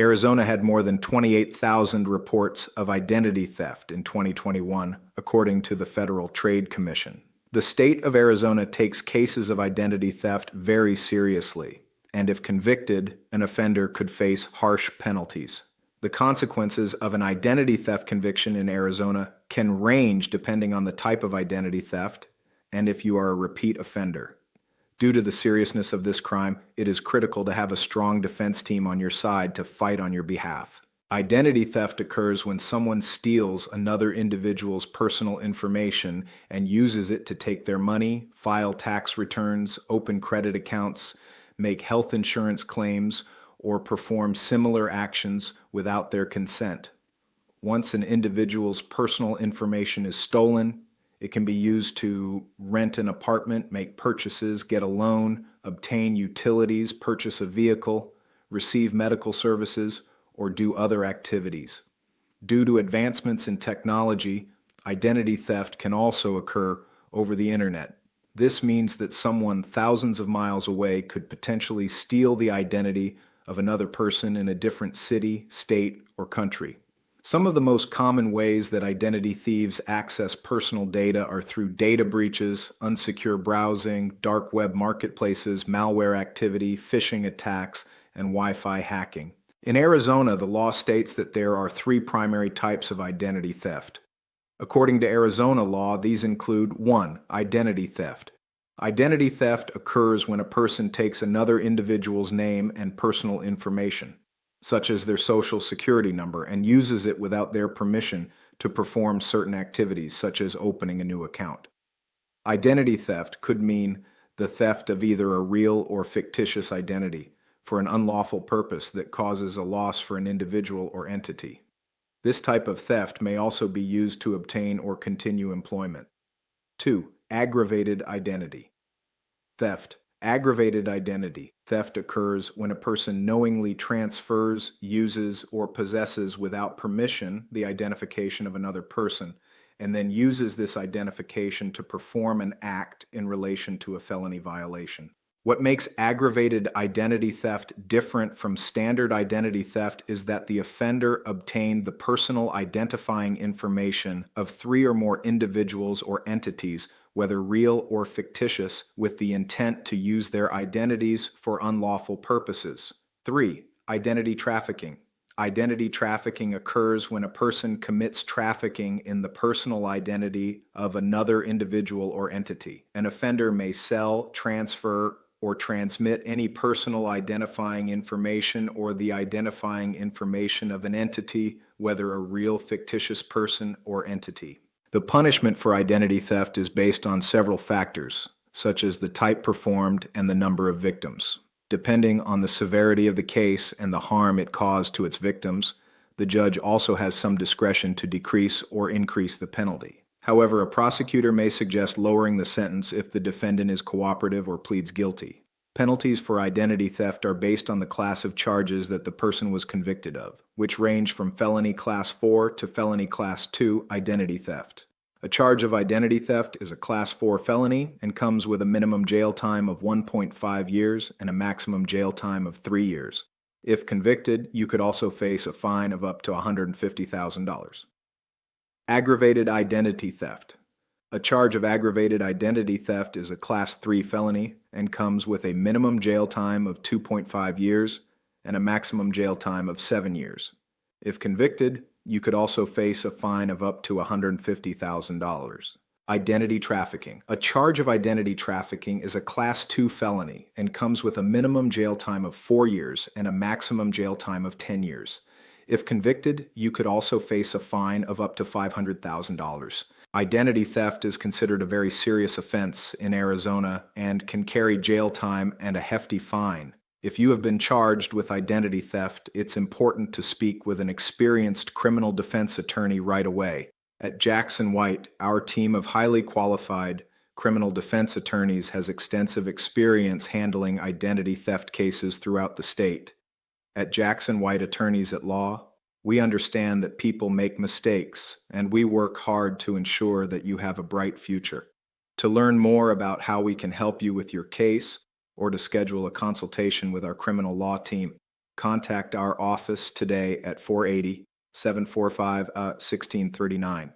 Arizona had more than 28,000 reports of identity theft in 2021, according to the Federal Trade Commission. The state of Arizona takes cases of identity theft very seriously, and if convicted, an offender could face harsh penalties. The consequences of an identity theft conviction in Arizona can range depending on the type of identity theft and if you are a repeat offender. Due to the seriousness of this crime, it is critical to have a strong defense team on your side to fight on your behalf. Identity theft occurs when someone steals another individual's personal information and uses it to take their money, file tax returns, open credit accounts, make health insurance claims, or perform similar actions without their consent. Once an individual's personal information is stolen, it can be used to rent an apartment, make purchases, get a loan, obtain utilities, purchase a vehicle, receive medical services, or do other activities. Due to advancements in technology, identity theft can also occur over the internet. This means that someone thousands of miles away could potentially steal the identity of another person in a different city, state, or country. Some of the most common ways that identity thieves access personal data are through data breaches, unsecure browsing, dark web marketplaces, malware activity, phishing attacks, and Wi-Fi hacking. In Arizona, the law states that there are 3 primary types of identity theft. According to Arizona law, these include 1. Identity theft. Identity theft occurs when a person takes another individual's name and personal information, such as their social security number, and uses it without their permission to perform certain activities, such as opening a new account. Identity theft could mean the theft of either a real or fictitious identity for an unlawful purpose that causes a loss for an individual or entity. This type of theft may also be used to obtain or continue employment. 2. Aggravated identity theft. Aggravated identity theft occurs when a person knowingly transfers, uses, or possesses without permission the identification of another person, and then uses this identification to perform an act in relation to a felony violation. What makes aggravated identity theft different from standard identity theft is that the offender obtained the personal identifying information of 3 or more individuals or entities, whether real or fictitious, with the intent to use their identities for unlawful purposes. 3. Identity trafficking. Identity trafficking occurs when a person commits trafficking in the personal identity of another individual or entity. An offender may sell, transfer, or transmit any personal identifying information or the identifying information of an entity, whether a real fictitious person or entity. The punishment for identity theft is based on several factors, such as the type performed and the number of victims. Depending on the severity of the case and the harm it caused to its victims, the judge also has some discretion to decrease or increase the penalty. However, a prosecutor may suggest lowering the sentence if the defendant is cooperative or pleads guilty. Penalties for identity theft are based on the class of charges that the person was convicted of, which range from felony class 4 to felony class 2 identity theft. A charge of identity theft is a class 4 felony and comes with a minimum jail time of 1.5 years and a maximum jail time of 3 years. If convicted, you could also face a fine of up to $150,000. Aggravated identity theft. A charge of aggravated identity theft is a Class 3 felony and comes with a minimum jail time of 2.5 years and a maximum jail time of 7 years. If convicted, you could also face a fine of up to $150,000. Identity trafficking. A charge of identity trafficking is a Class 2 felony and comes with a minimum jail time of 4 years and a maximum jail time of 10 years. If convicted, you could also face a fine of up to $500,000. Identity theft is considered a very serious offense in Arizona and can carry jail time and a hefty fine. If you have been charged with identity theft, it's important to speak with an experienced criminal defense attorney right away. At Jackson White, our team of highly qualified criminal defense attorneys has extensive experience handling identity theft cases throughout the state. At Jackson White Attorneys at Law, we understand that people make mistakes, and we work hard to ensure that you have a bright future. To learn more about how we can help you with your case, or to schedule a consultation with our criminal law team, contact our office today at 480-745-1639.